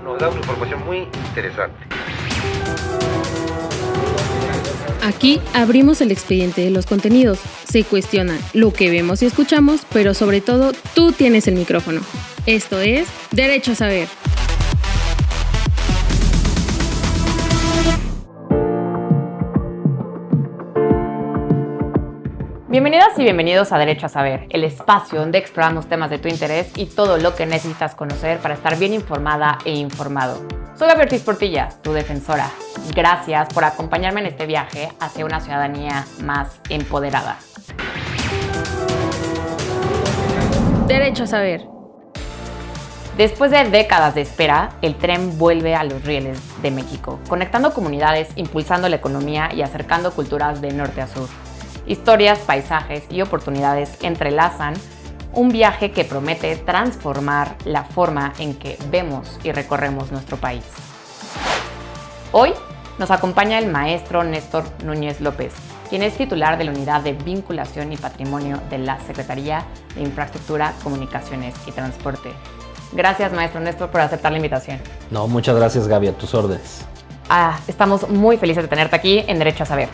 Nos da una información muy interesante. Aquí abrimos el expediente de los contenidos. Se cuestiona lo que vemos y escuchamos, pero sobre todo tú tienes el micrófono. Esto es Derecho a Saber. Bienvenidas y bienvenidos a Derecho a Saber, el espacio donde exploramos temas de tu interés y todo lo que necesitas conocer para estar bien informada e informado. Soy Gaby Ortiz Portilla, tu defensora. Gracias por acompañarme en este viaje hacia una ciudadanía más empoderada. Derecho a Saber. Después de décadas de espera, el tren vuelve a los rieles de México, conectando comunidades, impulsando la economía y acercando culturas de norte a sur. Historias, paisajes y oportunidades entrelazan un viaje que promete transformar la forma en que vemos y recorremos nuestro país. Hoy nos acompaña el maestro Néstor Núñez López, quien es titular de la Unidad de Vinculación y Patrimonio de la Secretaría de Infraestructura, Comunicaciones y Transporte. Gracias, maestro Néstor, por aceptar la invitación. No, muchas gracias, Gaby, a tus órdenes. Estamos muy felices de tenerte aquí en Derecho a Saber.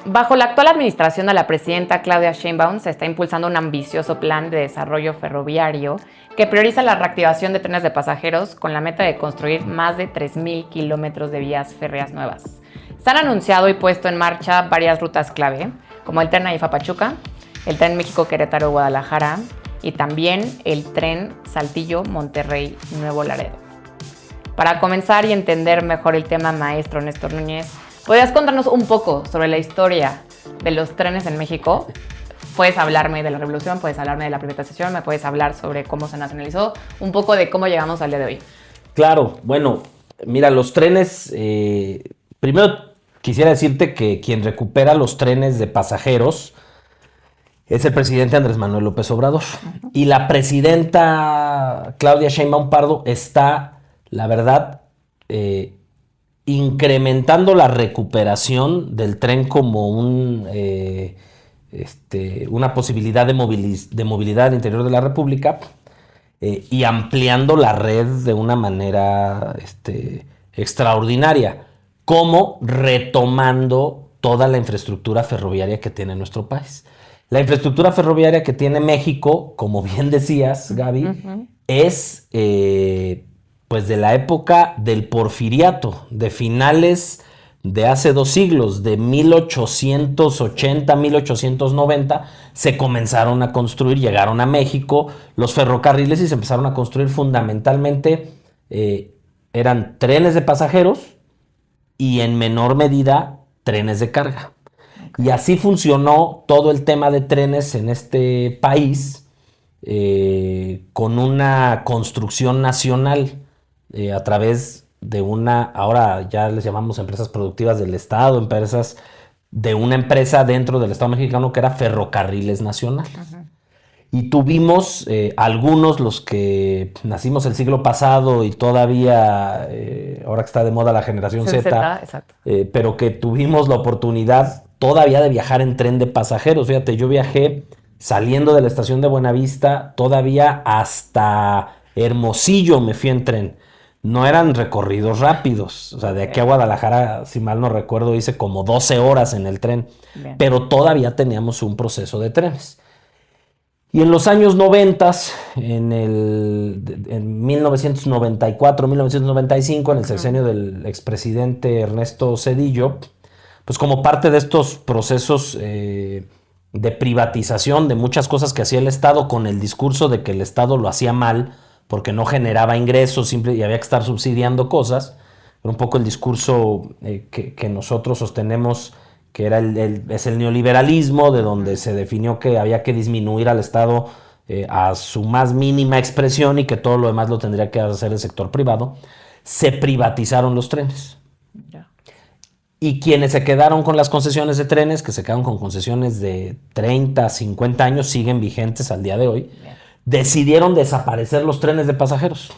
Bajo la actual administración de la presidenta Claudia Sheinbaum se está impulsando un ambicioso plan de desarrollo ferroviario que prioriza la reactivación de trenes de pasajeros con la meta de construir más de 3,000 kilómetros de vías férreas nuevas. Se han anunciado y puesto en marcha varias rutas clave, como el tren Aifa-Pachuca, el tren México-Querétaro-Guadalajara y también el tren Saltillo-Monterrey-Nuevo Laredo. Para comenzar y entender mejor el tema, maestro Néstor Núñez, ¿podrías contarnos un poco sobre la historia de los trenes en México? Puedes hablarme de la revolución, puedes hablarme de la privatización, me puedes hablar sobre cómo se nacionalizó, un poco de cómo llegamos al día de hoy. Claro, bueno, mira, los trenes, primero quisiera decirte que quien recupera los trenes de pasajeros es el presidente Andrés Manuel López Obrador. Uh-huh. Y la presidenta Claudia Sheinbaum Pardo está, la verdad, incrementando la recuperación del tren como una posibilidad de movilidad al interior de la República y ampliando la red de una manera extraordinaria, como retomando toda la infraestructura ferroviaria que tiene nuestro país. La infraestructura ferroviaria que tiene México, como bien decías, Gaby, uh-huh, es pues de la época del Porfiriato, de finales de hace 2 siglos, de 1880, 1890, se comenzaron a construir, llegaron a México los ferrocarriles y se empezaron a construir fundamentalmente, eran trenes de pasajeros y en menor medida trenes de carga. Okay. Y así funcionó todo el tema de trenes en este país con una construcción nacional. A través de ahora ya les llamamos empresas productivas del Estado, de una empresa dentro del Estado mexicano que era Ferrocarriles Nacionales. Uh-huh. Y tuvimos algunos, los que nacimos el siglo pasado y todavía, ahora que está de moda la generación Z, pero que tuvimos la oportunidad todavía de viajar en tren de pasajeros. Fíjate, yo viajé saliendo de la estación de Buenavista todavía hasta Hermosillo me fui en tren. No eran recorridos rápidos, o sea, de aquí a Guadalajara, si mal no recuerdo, hice como 12 horas en el tren, bien, pero todavía teníamos un proceso de trenes. Y en los años 90, en 1994, 1995, en el sexenio del expresidente Ernesto Zedillo, pues como parte de estos procesos de privatización de muchas cosas que hacía el Estado con el discurso de que el Estado lo hacía mal, porque no generaba ingresos y había que estar subsidiando cosas. Era un poco el discurso que nosotros sostenemos, que es el neoliberalismo, de donde se definió que había que disminuir al Estado a su más mínima expresión y que todo lo demás lo tendría que hacer el sector privado. Se privatizaron los trenes. Yeah. Y quienes se quedaron con las concesiones de trenes, que se quedaron con concesiones de 30, 50 años, siguen vigentes al día de hoy. Yeah. Decidieron desaparecer los trenes de pasajeros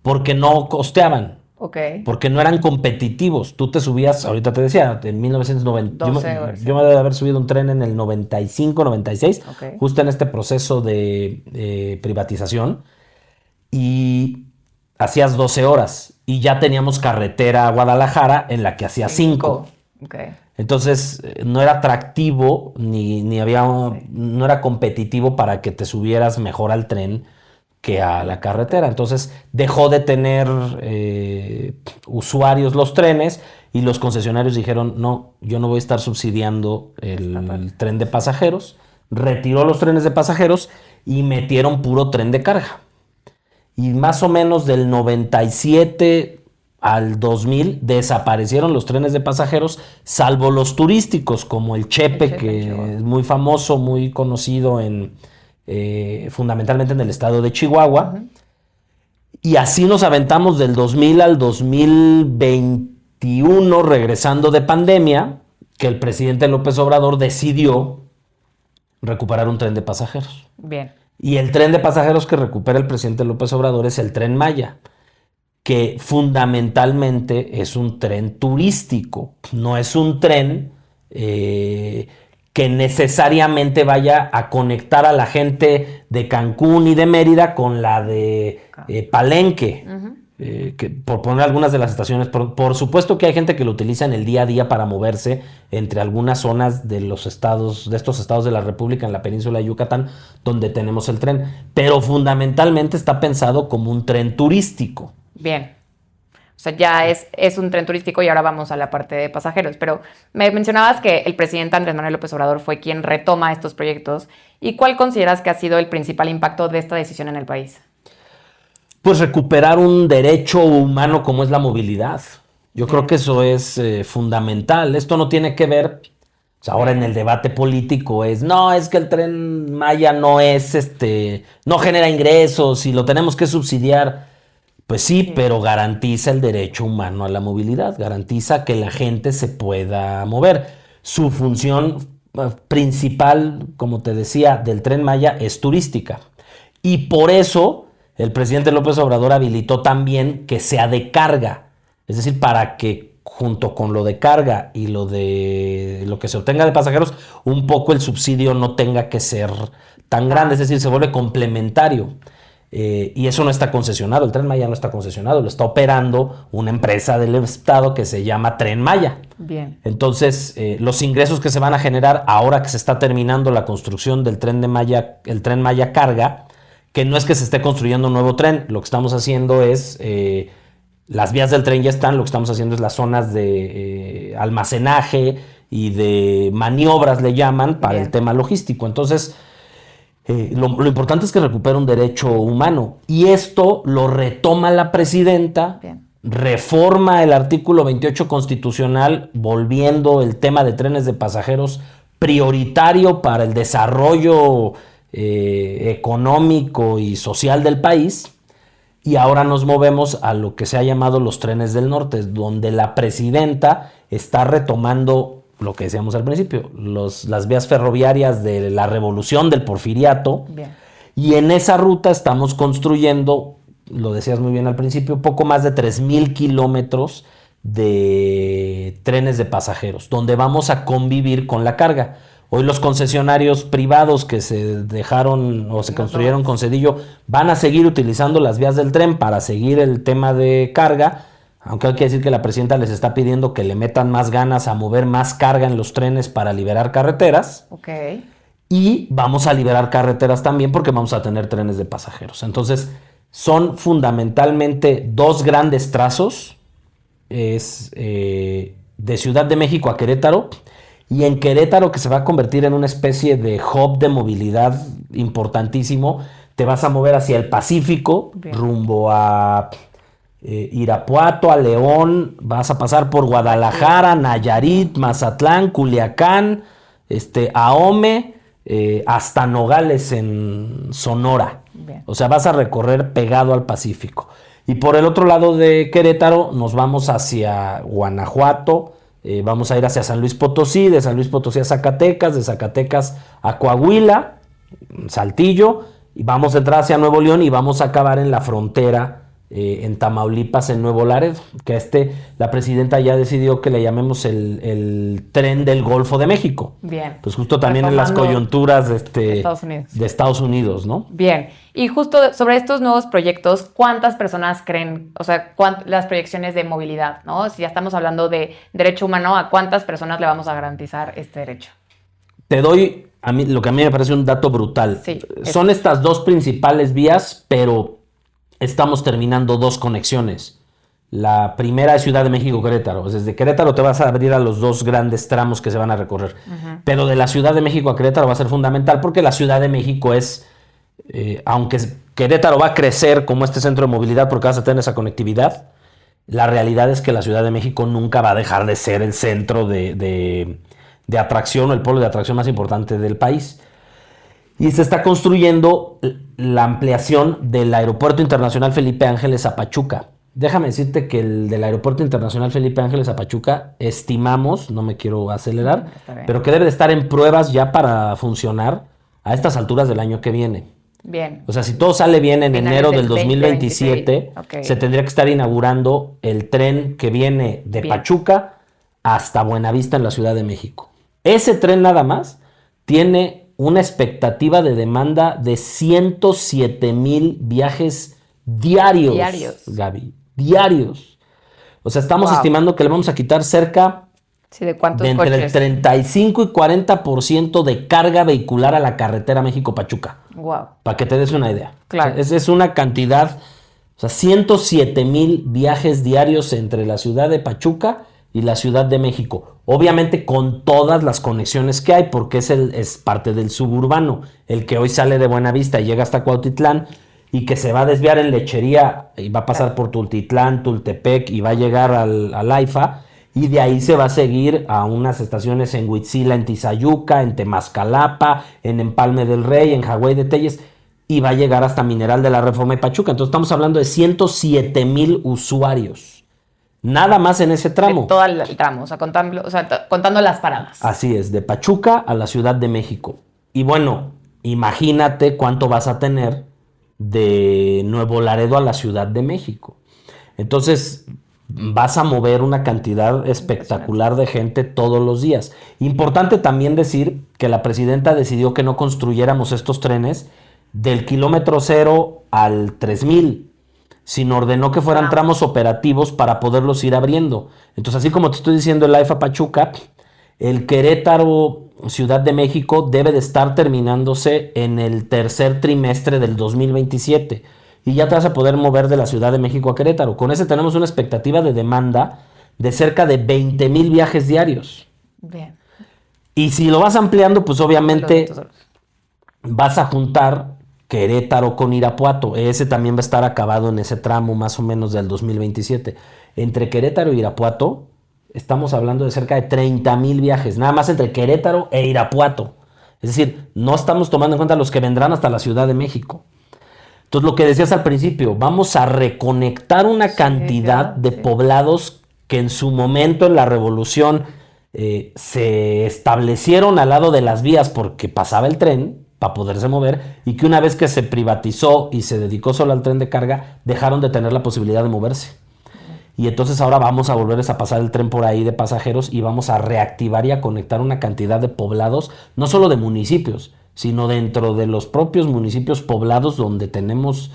porque no costeaban. Ok. Porque no eran competitivos. Tú te subías, ahorita te decía, en 1990. 12 horas. Yo me debo de haber subido un tren en el 95, 96, Ok. justo en este proceso de privatización. Y hacías 12 horas. Y ya teníamos carretera a Guadalajara en la que hacía 5. Ok. Entonces, no era atractivo ni había no era competitivo para que te subieras mejor al tren que a la carretera. Entonces, dejó de tener usuarios los trenes y los concesionarios dijeron, no, yo no voy a estar subsidiando el tren de pasajeros. Retiró los trenes de pasajeros y metieron puro tren de carga. Y más o menos del 97 al 2000 desaparecieron los trenes de pasajeros, salvo los turísticos, como el Chepe, que es muy famoso, muy conocido fundamentalmente en el estado de Chihuahua. Uh-huh. Y así nos aventamos del 2000 al 2021, regresando de pandemia, que el presidente López Obrador decidió recuperar un tren de pasajeros. Bien. Y el tren de pasajeros que recupera el presidente López Obrador es el Tren Maya, que fundamentalmente es un tren turístico, no es un tren que necesariamente vaya a conectar a la gente de Cancún y de Mérida con la de Palenque, uh-huh. Por poner algunas de las estaciones. Por supuesto que hay gente que lo utiliza en el día a día para moverse entre algunas zonas de estos estados de la República en la península de Yucatán, donde tenemos el tren, pero fundamentalmente está pensado como un tren turístico. Bien. O sea, ya es un tren turístico y ahora vamos a la parte de pasajeros. Pero me mencionabas que el presidente Andrés Manuel López Obrador fue quien retoma estos proyectos. ¿Y cuál consideras que ha sido el principal impacto de esta decisión en el país? Pues recuperar un derecho humano como es la movilidad. Yo creo que eso es fundamental. Esto no tiene que ver, o sea, ahora en el debate político es que el Tren Maya no genera ingresos y lo tenemos que subsidiar. Pues sí, pero garantiza el derecho humano a la movilidad, garantiza que la gente se pueda mover. Su función principal, como te decía, del Tren Maya es turística. Y por eso el presidente López Obrador habilitó también que sea de carga. Es decir, para que junto con lo de carga y lo que se obtenga de pasajeros, un poco el subsidio no tenga que ser tan grande. Es decir, se vuelve complementario. Y eso no está concesionado, el Tren Maya no está concesionado, lo está operando una empresa del Estado que se llama Tren Maya. Bien. Entonces, los ingresos que se van a generar ahora que se está terminando la construcción del Tren el Tren Maya Carga, que no es que se esté construyendo un nuevo tren, lo que estamos haciendo es, las vías del tren ya están, lo que estamos haciendo es las zonas de almacenaje y de maniobras, le llaman, para el tema logístico. Entonces, lo importante es que recupere un derecho humano y esto lo retoma la presidenta. Bien. Reforma el artículo 28 constitucional, volviendo el tema de trenes de pasajeros prioritario para el desarrollo económico y social del país. Y ahora nos movemos a lo que se ha llamado los trenes del norte, donde la presidenta está retomando lo que decíamos al principio, las vías ferroviarias de la revolución del porfiriato. Bien. Y en esa ruta estamos construyendo, lo decías muy bien al principio, poco más de 3,000 kilómetros de trenes de pasajeros, donde vamos a convivir con la carga. Hoy los concesionarios privados que se dejaron o se construyeron con Cedillo van a seguir utilizando las vías del tren para seguir el tema de carga, aunque hay que decir que la presidenta les está pidiendo que le metan más ganas a mover más carga en los trenes para liberar carreteras. Okay. Y vamos a liberar carreteras también porque vamos a tener trenes de pasajeros. Entonces, son fundamentalmente dos grandes trazos. Es de Ciudad de México a Querétaro. Y en Querétaro, que se va a convertir en una especie de hub de movilidad importantísimo, te vas a mover hacia el Pacífico, bien, rumbo a Irapuato, a León, vas a pasar por Guadalajara, Nayarit, Mazatlán, Culiacán, Ahome, hasta Nogales en Sonora. Bien. O sea, vas a recorrer pegado al Pacífico. Y por el otro lado de Querétaro nos vamos hacia Guanajuato, vamos a ir hacia San Luis Potosí, de San Luis Potosí a Zacatecas, de Zacatecas a Coahuila, Saltillo, y vamos a entrar hacia Nuevo León y vamos a acabar en la frontera en Tamaulipas, en Nuevo Laredo, que la presidenta ya decidió que le llamemos el tren del Golfo de México. Bien. Pues justo también en las coyunturas de Estados Unidos, ¿no? Bien. Y justo sobre estos nuevos proyectos, ¿cuántas personas creen, o sea, las proyecciones de movilidad, ¿no? Si ya estamos hablando de derecho humano, ¿a cuántas personas le vamos a garantizar este derecho? Te doy lo que a mí me parece un dato brutal. Sí, son estas dos principales vías, pero estamos terminando 2 conexiones. La primera es Ciudad de México-Querétaro. Desde Querétaro te vas a abrir a los 2 grandes tramos que se van a recorrer. Pero de la Ciudad de México a Querétaro va a ser fundamental porque la Ciudad de México es, aunque Querétaro va a crecer como este centro de movilidad porque vas a tener esa conectividad, la realidad es que la Ciudad de México nunca va a dejar de ser el centro de atracción o el polo de atracción más importante del país. Y se está construyendo la ampliación del Aeropuerto Internacional Felipe Ángeles a Pachuca. Déjame decirte que el del Aeropuerto Internacional Felipe Ángeles a Pachuca estimamos, no me quiero acelerar, pero que debe de estar en pruebas ya para funcionar a estas alturas del año que viene. Bien. O sea, si todo sale bien en enero del 2027, okay, se tendría que estar inaugurando el tren que viene de Pachuca hasta Buenavista en la Ciudad de México. Ese tren nada más tiene una expectativa de demanda de 107,000 viajes diarios. Gaby, diarios. O sea, estamos estimando que le vamos a quitar cerca ¿de cuántos de entre coches? el 35 y 40% de carga vehicular a la carretera México-Pachuca. Wow. Para que te des una idea. Claro. O sea, es una cantidad, o sea, 107,000 viajes diarios entre la ciudad de Pachuca y la Ciudad de México. Obviamente con todas las conexiones que hay, porque es parte del suburbano. El que hoy sale de Buenavista y llega hasta Cuautitlán y que se va a desviar en Lechería y va a pasar por Tultitlán, Tultepec y va a llegar al AIFA. Y de ahí se va a seguir a unas estaciones en Huitzila, en Tizayuca, en Temascalapa, en Empalme del Rey, en Jagüey de Telles, y va a llegar hasta Mineral de la Reforma y Pachuca. Entonces estamos hablando de 107,000 usuarios. Nada más en ese tramo. De todo el tramo, o sea, contando las paradas. Así es, de Pachuca a la Ciudad de México. Y bueno, imagínate cuánto vas a tener de Nuevo Laredo a la Ciudad de México. Entonces vas a mover una cantidad espectacular de gente todos los días. Importante también decir que la presidenta decidió que no construyéramos estos trenes del kilómetro 0 al 3000, sino ordenó que fueran tramos operativos para poderlos ir abriendo. Entonces, así como te estoy diciendo el AIFA Pachuca, el Querétaro Ciudad de México debe de estar terminándose en el tercer trimestre del 2027. Y ya te vas a poder mover de la Ciudad de México a Querétaro. Con ese tenemos una expectativa de demanda de cerca de 20,000 viajes diarios. Bien. Y si lo vas ampliando, pues obviamente vas a juntar Querétaro con Irapuato. Ese también va a estar acabado en ese tramo más o menos del 2027. Entre Querétaro e Irapuato estamos hablando de cerca de 30,000 viajes, nada más entre Querétaro e Irapuato. Es decir, no estamos tomando en cuenta los que vendrán hasta la Ciudad de México. Entonces, lo que decías al principio, vamos a reconectar una cantidad de poblados que en su momento en la revolución se establecieron al lado de las vías porque pasaba el tren para poderse mover, y que una vez que se privatizó y se dedicó solo al tren de carga, dejaron de tener la posibilidad de moverse. Y entonces ahora vamos a volver a pasar el tren por ahí de pasajeros y vamos a reactivar y a conectar una cantidad de poblados, no solo de municipios, sino dentro de los propios municipios poblados donde tenemos,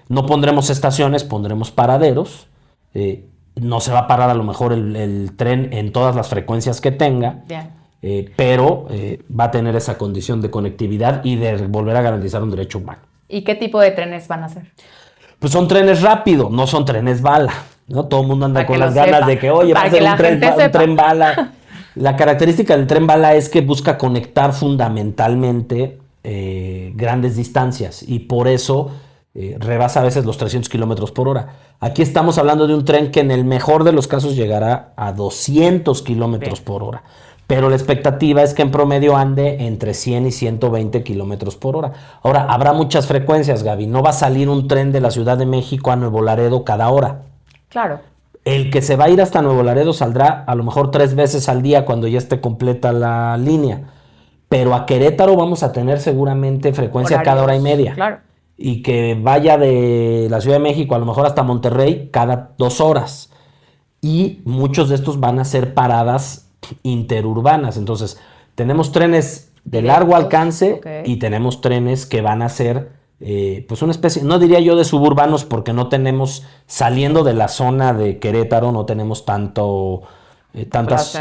no pondremos estaciones, pondremos paraderos. No se va a parar a lo mejor el tren en todas las frecuencias que tenga. Bien. Pero va a tener esa condición de conectividad y de volver a garantizar un derecho humano. ¿Y qué tipo de trenes van a ser? Pues son trenes rápidos, no son trenes bala, ¿no? Todo el mundo anda con las ganas de que, oye, va a ser un tren bala. La característica del tren bala es que busca conectar fundamentalmente grandes distancias y por eso rebasa a veces los 300 kilómetros por hora. Aquí estamos hablando de un tren que en el mejor de los casos llegará a 200 kilómetros por hora. Pero la expectativa es que en promedio ande entre 100 y 120 kilómetros por hora. Ahora, habrá muchas frecuencias, Gaby. No va a salir un tren de la Ciudad de México a Nuevo Laredo cada hora. Claro. El que se va a ir hasta Nuevo Laredo saldrá a lo mejor 3 veces al día cuando ya esté completa la línea. Pero a Querétaro vamos a tener seguramente frecuencia cada hora y media. Claro. y que vaya de la Ciudad de México a lo mejor hasta Monterrey cada 2 horas. Y muchos de estos van a ser paradas interurbanas. Entonces, tenemos trenes de largo alcance y tenemos trenes que van a ser pues una especie, no diría yo de suburbanos, porque no tenemos, saliendo de la zona de Querétaro, no tenemos tantas,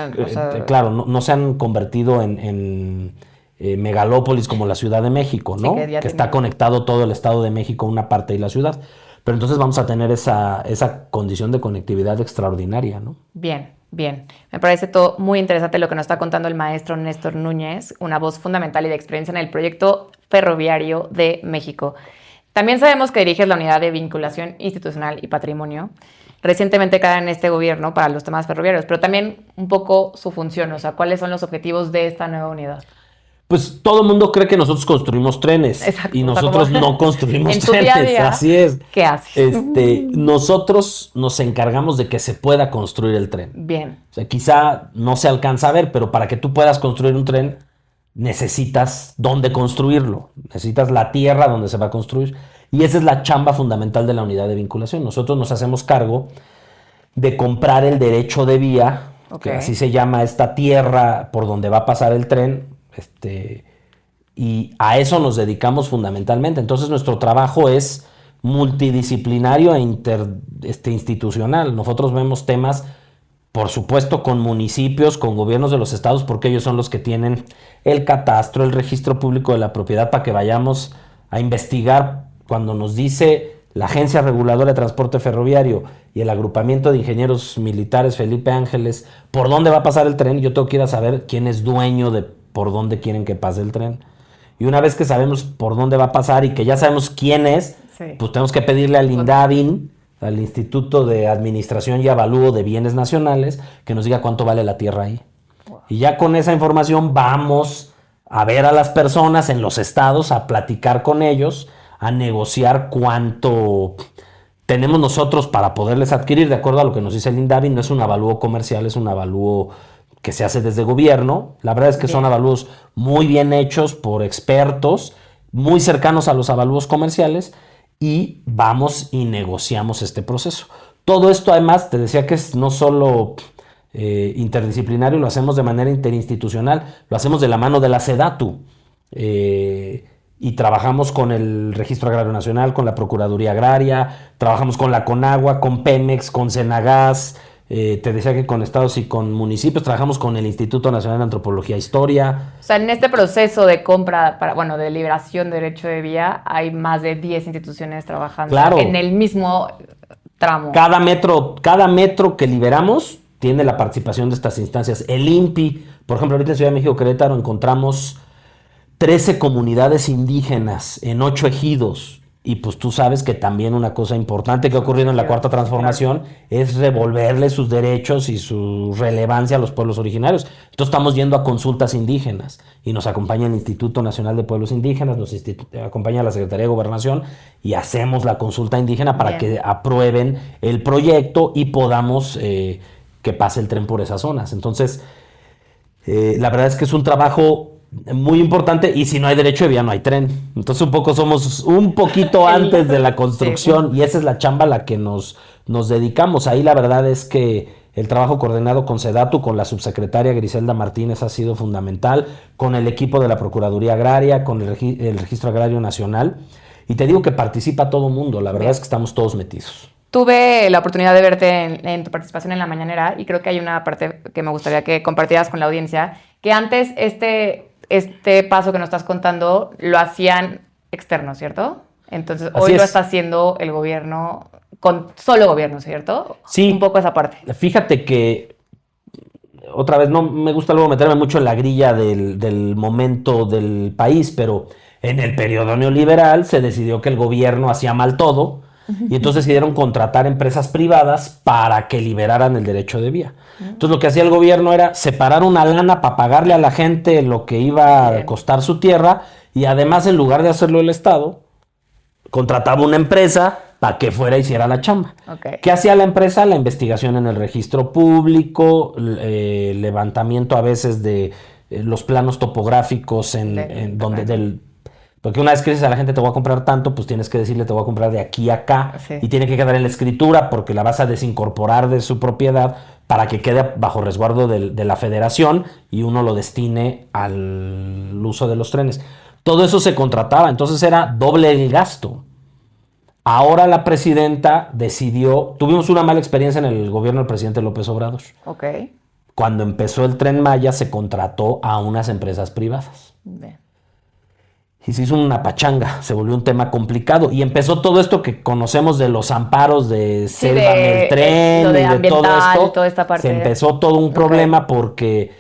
claro, no se han convertido en megalópolis como la Ciudad de México, ¿no? Sí, que está conectado todo el Estado de México, una parte y la ciudad. Pero entonces vamos a tener esa condición de conectividad extraordinaria, ¿no? Bien. Me parece todo muy interesante lo que nos está contando el maestro Néstor Núñez, una voz fundamental y de experiencia en el proyecto ferroviario de México. También sabemos que diriges la Unidad de Vinculación Institucional y Patrimonio. Recientemente cae en este gobierno para los temas ferroviarios, pero también un poco su función, o sea, ¿cuáles son los objetivos de esta nueva unidad? Pues todo el mundo cree que nosotros construimos trenes. Exacto, y nosotros no construimos en tu trenes. día a día, así es. ¿Qué haces? Nosotros nos encargamos de que se pueda construir el tren. Bien. O sea, quizá no se alcanza a ver, pero para que tú puedas construir un tren, necesitas dónde construirlo. Necesitas la tierra donde se va a construir. Y esa es la chamba fundamental de la unidad de vinculación. Nosotros nos hacemos cargo de comprar el derecho de vía, que así se llama esta tierra por donde va a pasar el tren. Y a eso nos dedicamos fundamentalmente. Entonces nuestro trabajo es multidisciplinario e institucional. Nosotros vemos temas, por supuesto, con municipios, con gobiernos de los estados, porque ellos son los que tienen el catastro, el registro público de la propiedad, para que vayamos a investigar. Cuando nos dice la Agencia Reguladora de Transporte Ferroviario y el Agrupamiento de Ingenieros Militares Felipe Ángeles, por dónde va a pasar el tren, yo tengo que ir a saber quién es dueño de por dónde quieren que pase el tren. Y una vez que sabemos por dónde va a pasar y que ya sabemos quién es, pues tenemos que pedirle al INDAVIN, al Instituto de Administración y Avalúo de Bienes Nacionales, que nos diga cuánto vale la tierra ahí. Wow. Y ya con esa información vamos a ver a las personas en los estados, a platicar con ellos, a negociar cuánto tenemos nosotros para poderles adquirir, de acuerdo a lo que nos dice el INDAVIN. No es un avalúo comercial, es un avalúo que se hace desde gobierno. La verdad es que son avalúos muy bien hechos por expertos, muy cercanos a los avalúos comerciales, y vamos y negociamos este proceso. Todo esto, además, te decía que es no solo interdisciplinario, lo hacemos de manera interinstitucional, lo hacemos de la mano de la SEDATU, y trabajamos con el Registro Agrario Nacional, con la Procuraduría Agraria, trabajamos con la CONAGUA, con Pemex, con Senagas. Te decía que con estados y con municipios, trabajamos con el Instituto Nacional de Antropología e Historia. O sea, en este proceso de compra, de liberación de derecho de vía, hay más de 10 instituciones trabajando en el mismo tramo. Cada metro que liberamos tiene la participación de estas instancias. El INPI, por ejemplo, ahorita en Ciudad de México, Querétaro, encontramos 13 comunidades indígenas en 8 ejidos. Y pues tú sabes que también una cosa importante que ha ocurrido en la Cuarta Transformación es revolverle sus derechos y su relevancia a los pueblos originarios. Entonces estamos yendo a consultas indígenas y nos acompaña el Instituto Nacional de Pueblos Indígenas, nos acompaña la Secretaría de Gobernación y hacemos la consulta indígena para que aprueben el proyecto y podamos que pase el tren por esas zonas. Entonces, la verdad es que es un trabajo muy importante, y si no hay derecho de vía no hay tren. Entonces un poco somos un poquito antes de la construcción, y esa es la chamba a la que nos dedicamos. Ahí la verdad es que el trabajo coordinado con SEDATU, con la subsecretaria Griselda Martínez, ha sido fundamental, con el equipo de la Procuraduría Agraria, con el Registro Agrario Nacional, y te digo que participa todo el mundo. La verdad es que estamos todos metidos. Tuve la oportunidad de verte en tu participación en La Mañanera, y creo que hay una parte que me gustaría que compartieras con la audiencia, que antes este paso que nos estás contando lo hacían externos, ¿cierto? Entonces hoy lo está haciendo el gobierno, con solo gobierno, ¿cierto? Sí. Un poco esa parte. Fíjate que, otra vez, no me gusta luego meterme mucho en la grilla del momento del país, pero en el periodo neoliberal se decidió que el gobierno hacía mal todo, y entonces decidieron contratar empresas privadas para que liberaran el derecho de vía. Entonces lo que hacía el gobierno era separar una lana para pagarle a la gente lo que iba a costar su tierra, y además, en lugar de hacerlo el Estado, contrataba una empresa para que fuera y hiciera la chamba. Okay. ¿Qué hacía la empresa? La investigación en el registro público, levantamiento a veces de los planos topográficos Porque una vez que dices a la gente te voy a comprar tanto, pues tienes que decirle te voy a comprar de aquí a acá. Sí. Y tiene que quedar en la escritura porque la vas a desincorporar de su propiedad para que quede bajo resguardo de la federación y uno lo destine al uso de los trenes. Todo eso se contrataba, entonces era doble el gasto. Ahora la presidenta decidió, tuvimos una mala experiencia en el gobierno del presidente López Obrador. Ok. Cuando empezó el Tren Maya se contrató a unas empresas privadas. Bien. Y se hizo una pachanga, se volvió un tema complicado. Y empezó todo esto que conocemos de los amparos de Sélvame el tren, lo de y de todo ambiental, esto. toda esta parte. Se empezó todo un problema porque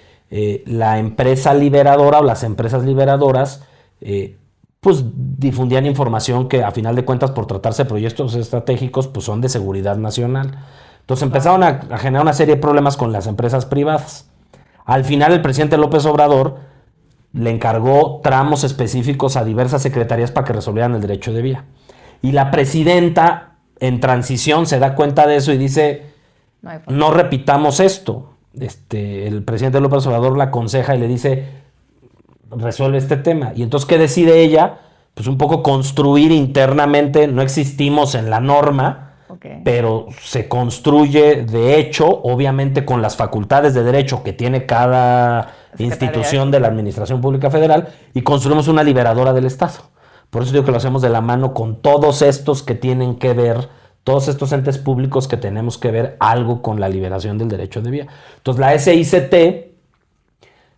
la empresa liberadora o las empresas liberadoras pues difundían información que a final de cuentas por tratarse de proyectos estratégicos pues son de seguridad nacional. Entonces empezaron a generar una serie de problemas con las empresas privadas. Al final el presidente López Obrador le encargó tramos específicos a diversas secretarías para que resolvieran el derecho de vía. Y la presidenta en transición se da cuenta de eso y dice, no repitamos esto. El presidente López Obrador la aconseja y le dice, resuelve este tema. Y entonces, ¿qué decide ella? Pues un poco construir internamente, no existimos en la norma, pero se construye de hecho, obviamente con las facultades de derecho que tiene cada institución de la Administración Pública Federal, y construimos una liberadora del Estado. Por eso digo que lo hacemos de la mano con todos estos que tienen que ver, todos estos entes públicos que tenemos que ver algo con la liberación del derecho de vía. Entonces la SICT,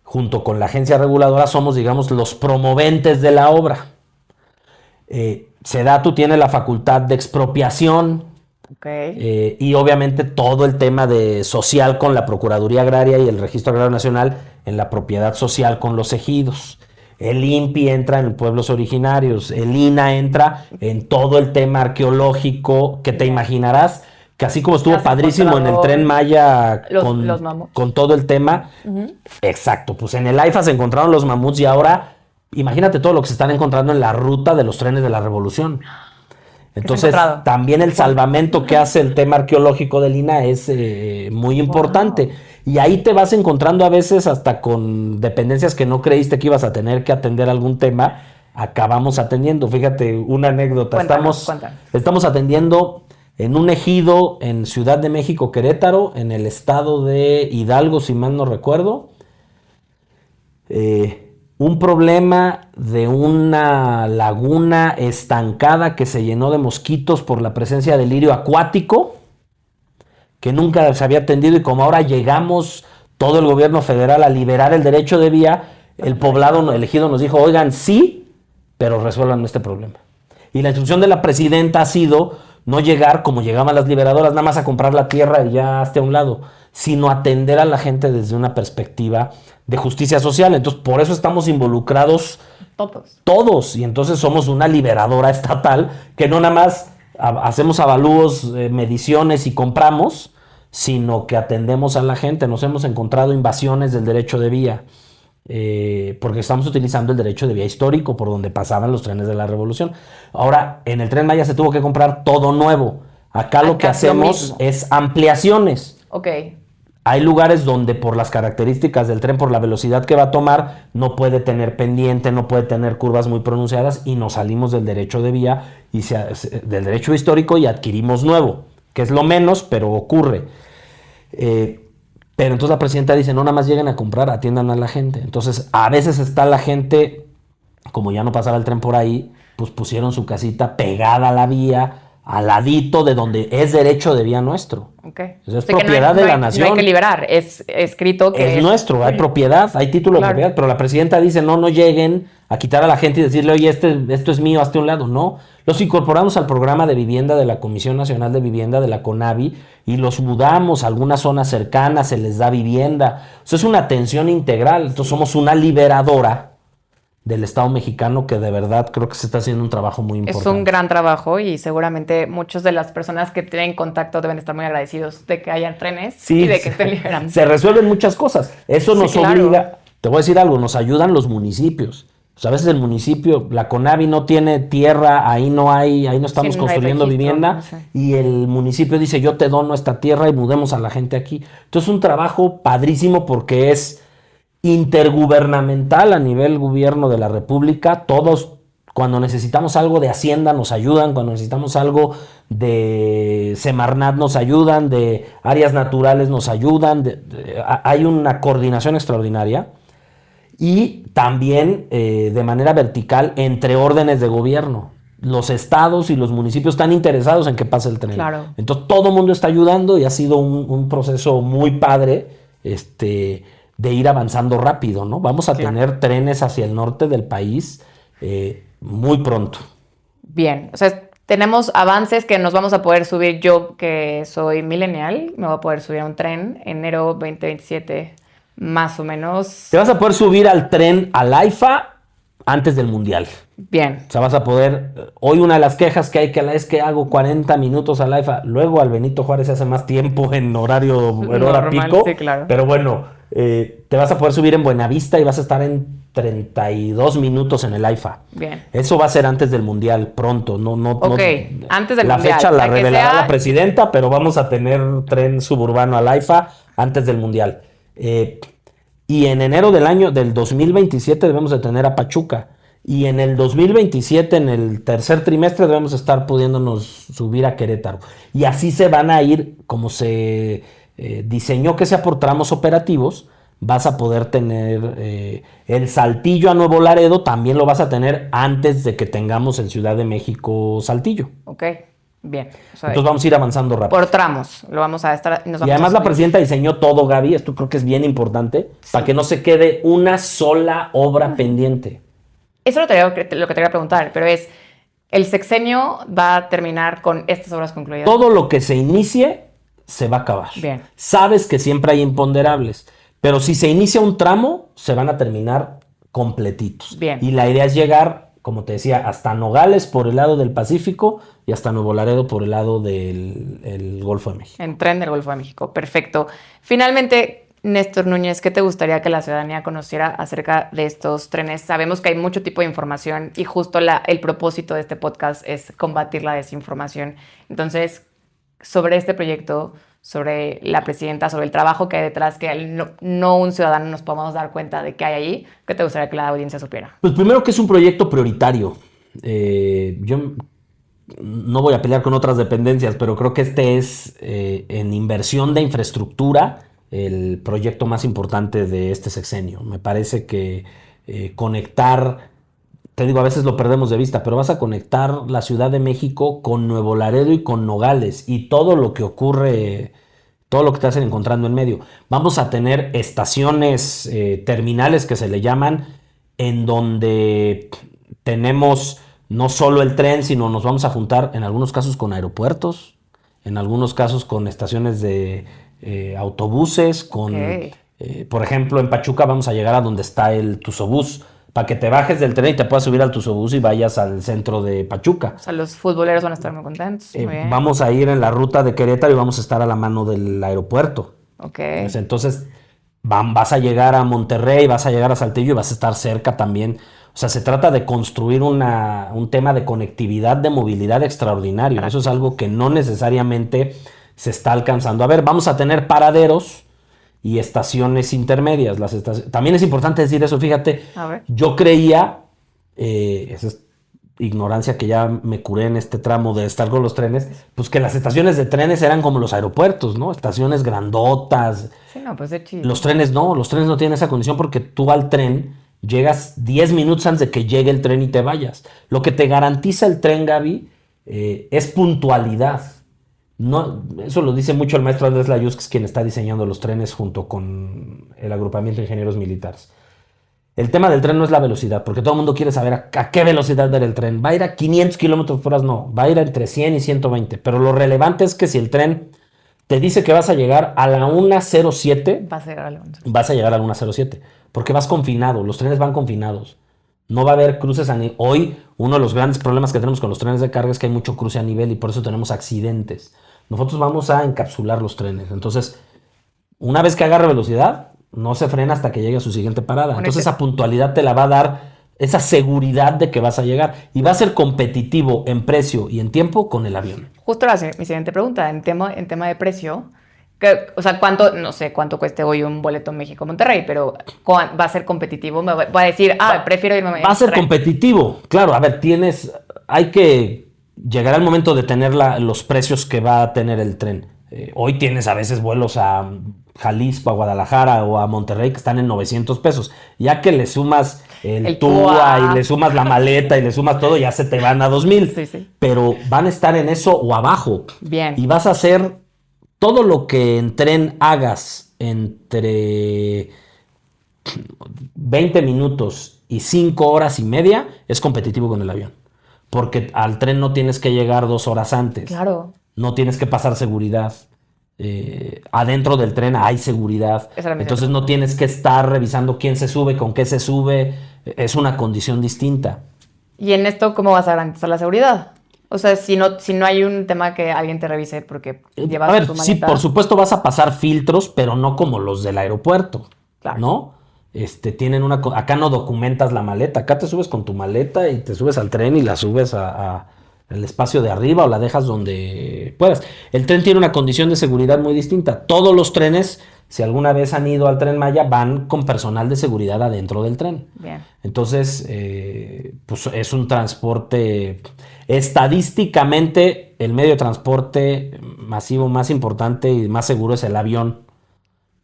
junto con la agencia reguladora, somos, digamos, los promoventes de la obra. SEDATU tiene la facultad de expropiación, y obviamente todo el tema de social con la Procuraduría Agraria y el Registro Agrario Nacional en la propiedad social con los ejidos. El INPI entra en pueblos originarios, el INA entra en todo el tema arqueológico que te imaginarás, que así como estuvo padrísimo en el Tren Maya con todo el tema, exacto, pues en el AIFA se encontraron los mamuts y ahora imagínate todo lo que se están encontrando en la ruta de los trenes de la Revolución. Entonces, también el salvamento que hace el tema arqueológico del INA es muy importante. Wow. Y ahí te vas encontrando a veces hasta con dependencias que no creíste que ibas a tener que atender algún tema, acabamos atendiendo. Fíjate, una anécdota. Cuéntanos. Estamos atendiendo en un ejido en Ciudad de México, Querétaro, en el estado de Hidalgo, si mal no recuerdo. Un problema de una laguna estancada que se llenó de mosquitos por la presencia de lirio acuático, que nunca se había atendido, y como ahora llegamos todo el gobierno federal a liberar el derecho de vía, el poblado elegido nos dijo, oigan, sí, pero resuelvan este problema. Y la instrucción de la presidenta ha sido no llegar como llegaban las liberadoras, nada más a comprar la tierra y ya hasta a un lado, sino atender a la gente desde una perspectiva de justicia social. Entonces, por eso estamos involucrados todos. Y entonces somos una liberadora estatal que no nada más hacemos avalúos, mediciones y compramos, sino que atendemos a la gente. Nos hemos encontrado invasiones del derecho de vía, porque estamos utilizando el derecho de vía histórico por donde pasaban los trenes de la Revolución. Ahora, en el Tren Maya se tuvo que comprar todo nuevo. Acá lo que hacemos es ampliaciones. Hay lugares donde por las características del tren, por la velocidad que va a tomar, no puede tener pendiente, no puede tener curvas muy pronunciadas, y nos salimos del derecho de vía y del derecho histórico y adquirimos nuevo, que es lo menos, pero ocurre. Pero entonces la presidenta dice, no nada más lleguen a comprar, atiendan a la gente. Entonces a veces está la gente, como ya no pasaba el tren por ahí, pues pusieron su casita pegada a la vía, al ladito de donde es derecho de vía nuestro. Es propiedad de la nación. No hay que liberar, es escrito que es nuestro, hay propiedad, hay título de propiedad, pero la presidenta dice, no lleguen a quitar a la gente y decirle, oye, esto es mío, hazte a un lado. No, los incorporamos al programa de vivienda de la Comisión Nacional de Vivienda, de la CONAVI, y los mudamos a algunas zonas cercanas, se les da vivienda. Eso es una atención integral. Entonces somos una liberadora del Estado mexicano que de verdad creo que se está haciendo un trabajo muy importante. Es un gran trabajo y seguramente muchas de las personas que tienen contacto deben estar muy agradecidos de que hayan trenes y de que estén liberando. Se resuelven muchas cosas. Eso nos obliga, te voy a decir algo, nos ayudan los municipios. O sea, a veces el municipio, la CONAVI no tiene tierra, ahí no estamos construyendo vivienda, y el municipio dice, yo te dono esta tierra y mudemos a la gente aquí. Entonces es un trabajo padrísimo porque es intergubernamental a nivel gobierno de la República, todos Cuando necesitamos algo de Hacienda nos ayudan, cuando necesitamos algo de Semarnat nos ayudan, de áreas naturales nos ayudan, hay una coordinación extraordinaria y también de manera vertical entre órdenes de gobierno. Los estados y los municipios están interesados en que pase el tren. Claro. Entonces todo el mundo está ayudando y ha sido un proceso muy padre de ir avanzando rápido, ¿no? Vamos a tener trenes hacia el norte del país muy pronto. Bien, o sea, tenemos avances que nos vamos a poder subir. Yo, que soy millennial, me voy a poder subir a un tren enero 2027, más o menos. Te vas a poder subir al tren al AIFA antes del Mundial. Bien. O sea, vas a poder... Hoy una de las quejas que hay es que hago 40 minutos al AIFA. Luego al Benito Juárez se hace más tiempo en hora Normal, pico. sí, claro. Pero bueno, te vas a poder subir en Buenavista y vas a estar en 32 minutos en el AIFA. Bien. Eso va a ser antes del Mundial, pronto. Ok, antes del la Mundial. fecha la que revelará sea... la presidenta, pero vamos a tener tren suburbano al AIFA antes del Mundial. Y en enero del 2027 debemos de tener a Pachuca. Y en el 2027, en el tercer trimestre, debemos estar pudiéndonos subir a Querétaro. Y así se van a ir, como se diseñó que sea por tramos operativos, vas a poder tener el Saltillo a Nuevo Laredo, también lo vas a tener antes de que tengamos en Ciudad de México Saltillo. Ok, bien. O sea, entonces vamos a ir avanzando rápido. por tramos, lo vamos a estar... Y además la presidenta diseñó todo, Gaby, esto creo que es bien importante, para que no se quede una sola obra pendiente. Eso es lo que te quería preguntar, pero es, ¿el sexenio va a terminar con estas obras concluidas? Todo lo que se inicie se va a acabar. Bien. Sabes que siempre hay imponderables, pero si se inicia un tramo, se van a terminar completitos. Bien. Y la idea es llegar, como te decía, hasta Nogales por el lado del Pacífico y hasta Nuevo Laredo por el lado del Golfo de México. En tren del Golfo de México, perfecto. Finalmente, Néstor Núñez, ¿qué te gustaría que la ciudadanía conociera acerca de estos trenes? Sabemos que hay mucho tipo de información y justo el propósito de este podcast es combatir la desinformación. Entonces, sobre este proyecto, sobre la presidenta, sobre el trabajo que hay detrás, que no un ciudadano nos podamos dar cuenta de qué hay ahí, ¿qué te gustaría que la audiencia supiera? Pues primero que es un proyecto prioritario. Yo no voy a pelear con otras dependencias, pero creo que este es en inversión de infraestructura el proyecto más importante de este sexenio. Me parece que conectar, te digo, a veces lo perdemos de vista, pero vas a conectar la Ciudad de México con Nuevo Laredo y con Nogales y todo lo que ocurre, todo lo que te hacen encontrando en medio. Vamos a tener estaciones terminales que se le llaman, en donde tenemos no solo el tren, sino nos vamos a juntar en algunos casos con aeropuertos, en algunos casos con estaciones de autobuses, por ejemplo, en Pachuca vamos a llegar a donde está el Tuzobús, para que te bajes del tren y te puedas subir al Tuzobús y vayas al centro de Pachuca. O sea, los futboleros van a estar muy contentos. Muy bien. Vamos a ir en la ruta de Querétaro y vamos a estar a la mano del aeropuerto. Ok. Entonces, vas a llegar a Monterrey, vas a llegar a Saltillo y vas a estar cerca también. O sea, se trata de construir un tema de conectividad, de movilidad extraordinario. Eso es algo que no necesariamente se está alcanzando. A ver, vamos a tener paraderos y estaciones intermedias. También es importante decir eso, fíjate. A ver. Yo creía, esa es ignorancia que ya me curé en este tramo de estar con los trenes, pues que las estaciones de trenes eran como los aeropuertos, ¿no? Estaciones grandotas. Sí, no, pues de chido. Los trenes no tienen esa condición porque tú al tren llegas 10 minutos antes de que llegue el tren y te vayas. Lo que te garantiza el tren, Gaby, es puntualidad. No, eso lo dice mucho el maestro Andrés Layuz, que es quien está diseñando los trenes junto con el agrupamiento de ingenieros militares. El tema del tren no es la velocidad, porque todo el mundo quiere saber a qué velocidad va a ir el tren. ¿Va a ir a 500 kilómetros por hora? No, va a ir entre 100 y 120. Pero lo relevante es que si el tren te dice que vas a llegar a la 1:07, Vas a llegar a la 11. vas a llegar a la 1:07, porque vas confinado, los trenes van confinados. No va a haber cruces a nivel. Hoy, uno de los grandes problemas que tenemos con los trenes de carga es que hay mucho cruce a nivel y por eso tenemos accidentes. Nosotros vamos a encapsular los trenes. Entonces, una vez que agarre velocidad, no se frena hasta que llegue a su siguiente parada. Entonces, esa puntualidad te la va a dar esa seguridad de que vas a llegar. Y va a ser competitivo en precio y en tiempo con el avión. Justo mi siguiente pregunta, en tema de precio, O sea, no sé cuánto cueste hoy un boleto México-Monterrey, pero va a ser competitivo. Va a decir, prefiero irme a Monterrey. Va a ser competitivo, claro. A ver, hay que llegar al momento de tener los precios que va a tener el tren. Hoy tienes a veces vuelos a Jalisco, a Guadalajara o a Monterrey que están en 900 pesos. Ya que le sumas el TUA y le sumas la maleta y le sumas todo, ya se te van a 2,000. Sí. Pero van a estar en eso o abajo. Bien. Y vas a hacer todo lo que en tren hagas entre 20 minutos y 5 horas y media es competitivo con el avión. Porque al tren no tienes que llegar 2 horas antes. Claro. No tienes que pasar seguridad. Adentro del tren hay seguridad. Entonces no tienes que estar revisando quién se sube, con qué se sube. Es una condición distinta. ¿Y en esto cómo vas a garantizar la seguridad? O sea, si no hay un tema que alguien te revise porque llevas tu maleta. Sí, por supuesto vas a pasar filtros, pero no como los del aeropuerto. Claro. ¿No? Acá no documentas la maleta. Acá te subes con tu maleta y te subes al tren y la subes al espacio de arriba o la dejas donde puedas. El tren tiene una condición de seguridad muy distinta. Todos los trenes, si alguna vez han ido al Tren Maya, van con personal de seguridad adentro del tren. Bien. Entonces, pues es un transporte. Estadísticamente, el medio de transporte masivo más importante y más seguro es el avión.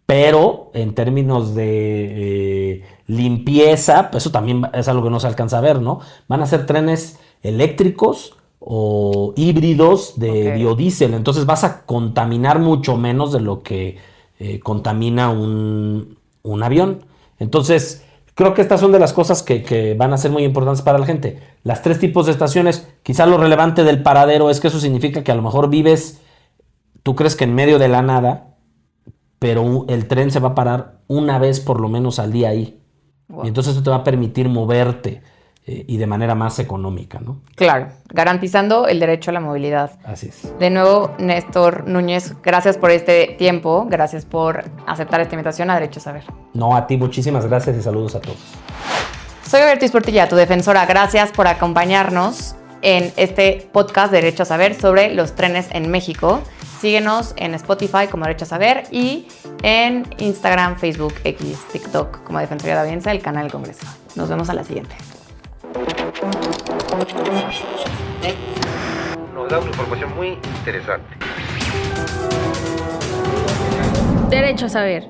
Pero en términos de limpieza, pues eso también es algo que no se alcanza a ver, ¿no? Van a ser trenes eléctricos o híbridos de biodiesel. Entonces vas a contaminar mucho menos de lo que contamina un avión. Entonces, creo que estas son de las cosas que van a ser muy importantes para la gente. Las 3 tipos de estaciones, quizá lo relevante del paradero es que eso significa que a lo mejor tú crees que en medio de la nada, pero el tren se va a parar una vez por lo menos al día ahí. Wow. Y entonces eso te va a permitir moverte y de manera más económica, ¿no? Claro, garantizando el derecho a la movilidad. Así es. De nuevo, Néstor Núñez, gracias por este tiempo, gracias por aceptar esta invitación a Derecho a Saber. No, a ti muchísimas gracias y saludos a todos. Soy Bertis Portilla, tu defensora. Gracias por acompañarnos en este podcast de Derecho a Saber sobre los trenes en México. Síguenos en Spotify como Derecho a Saber y en Instagram, Facebook, X, TikTok como Defensoría de la Audiencia, el canal del Congreso. Nos vemos a la siguiente. Nos da una información muy interesante. Derecho a Saber.